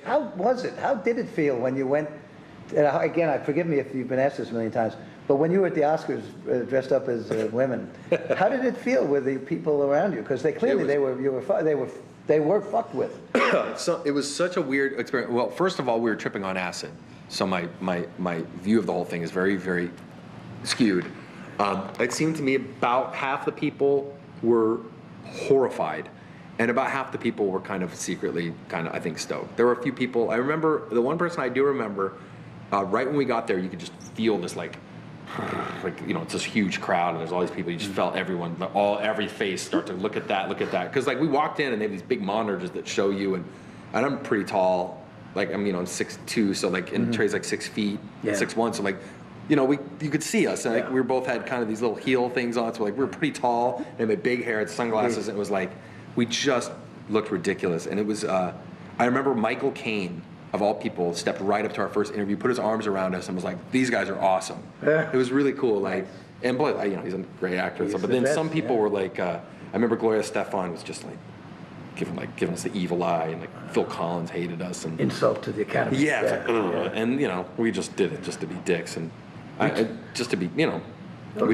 how was it? How did it feel when you went? Again, forgive me if you've been asked this a million times, but when you were at the Oscars dressed up as women, how did it feel with the people around you? Because they clearly they were fucked with. So it was such a weird experience. Well, first of all, we were tripping on acid, so my view of the whole thing is very, very skewed. It seemed to me about half the people were horrified, and about half the people were kind of secretly, I think, stoked. There were a few people. I remember the one person I do remember. Right when we got there, you could just feel this like it's this huge crowd, and there's all these people. You just felt every face start to look at that, because like we walked in and they have these big monitors that show you, and I'm pretty tall, like I'm 6'2", so like and Trey's like 6 feet, 6'1", so like you could see us, and like, we both had kind of these little heel things on, so like we were pretty tall, and had big hair, had sunglasses, and it was like we just looked ridiculous, and it was. I remember Michael Caine, of all people, stepped right up to our first interview, put his arms around us, and was like, "These guys are awesome." It was really cool. Like, and boy, he's a great actor. And stuff. But then some people were like, I remember Gloria Estefan was just like giving us the evil eye, and like Phil Collins hated us and insult to the Academy. Yeah, it's like, and we just did it just to be dicks, and just to be, we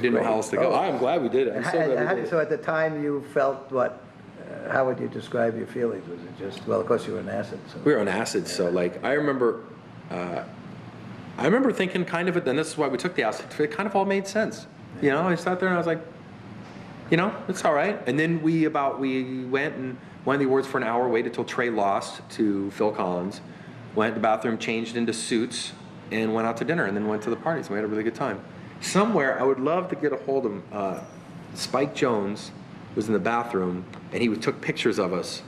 didn't know how else to go. I'm glad we did it. I'm so glad we did it. So at the time, you felt what? How would you describe your feelings? Was it just, well, of course you were on acid. So. We were on acid, so like I remember thinking kind of it, and this is why we took the acid, it kind of all made sense. I sat there and I was like, it's all right. And then we went and won the awards for an hour, waited till Trey lost to Phil Collins, went to the bathroom, changed into suits, and went out to dinner, and then went to the party, so we had a really good time. Somewhere, I would love to get a hold of Spike Jonze was in the bathroom, and he took pictures of us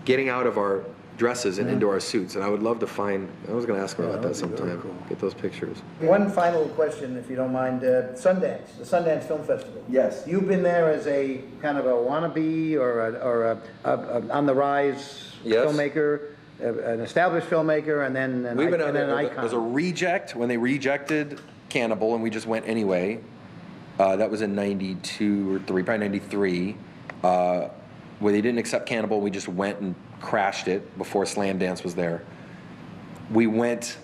getting out of our dresses and into our suits, and I would love to find. I was going to ask him about that sometime. Really cool. Get those pictures. One final question, if you don't mind. Sundance, the Sundance Film Festival. Yes. You've been there as a kind of a wannabe or a on the rise filmmaker, an established filmmaker, and then an icon. As a reject when they rejected Cannibal, and we just went anyway. That was in 92 or 3, probably 93, where they didn't accept Cannibal. We just went and crashed it before Sundance was there. We went,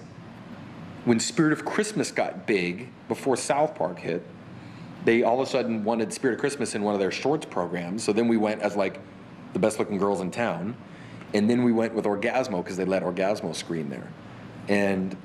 when Spirit of Christmas got big, before South Park hit, they all of a sudden wanted Spirit of Christmas in one of their shorts programs, so then we went as like the best looking girls in town, and then we went with Orgasmo, because they let Orgasmo screen there. And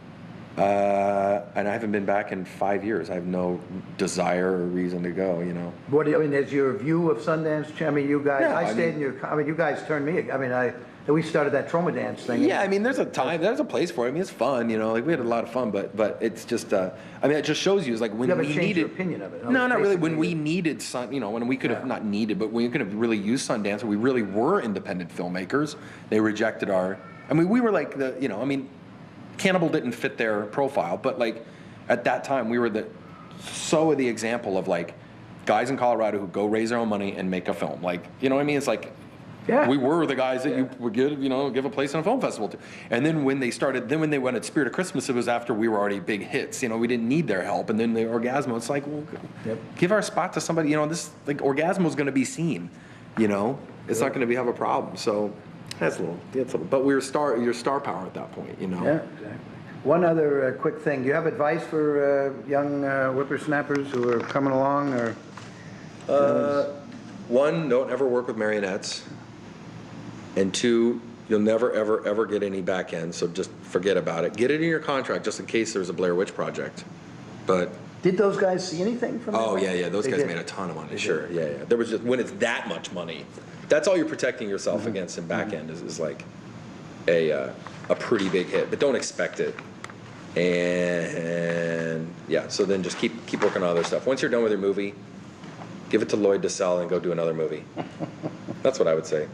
I haven't been back in 5 years. I have no desire or reason to go. What do you mean? Is your view of Sundance? I mean, you guys. Yeah, you guys turned me. I mean, we started that Trauma Dance thing. Yeah, I mean, there's a time, there's a place for it. I mean, it's fun. Like we had a lot of fun, but it's just. I mean, it just shows you is like when we needed. Your opinion of it. No, not really. When we needed when we could have not needed, but when we could have really used Sundance, we really were independent filmmakers. They rejected our. I mean, we were like Cannibal didn't fit their profile, but like at that time we were the example of like guys in Colorado who go raise their own money and make a film. Like, you know what I mean? It's like we were the guys that you would give a place in a film festival to. And then when they went at Spirit of Christmas, it was after we were already big hits. We didn't need their help. And then the Orgasmo, it's like, well, give our spot to somebody. This like Orgasmo is going to be seen. It's not going to have a problem. So. That's a little, but your star power at that point, Yeah, exactly. One other quick thing. Do you have advice for young whippersnappers who are coming along? One, don't ever work with marionettes. And two, you'll never, ever, ever get any back end, so just forget about it. Get it in your contract just in case there's a Blair Witch project. But did those guys see anything from that? Oh, yeah. Those guys made a ton of money. Sure, yeah. There was just, when it's that much money, that's all you're protecting yourself against in back end is like a pretty big hit, but don't expect it. And yeah, so then just keep working on other stuff. Once you're done with your movie, give it to Lloyd to sell and go do another movie. That's what I would say.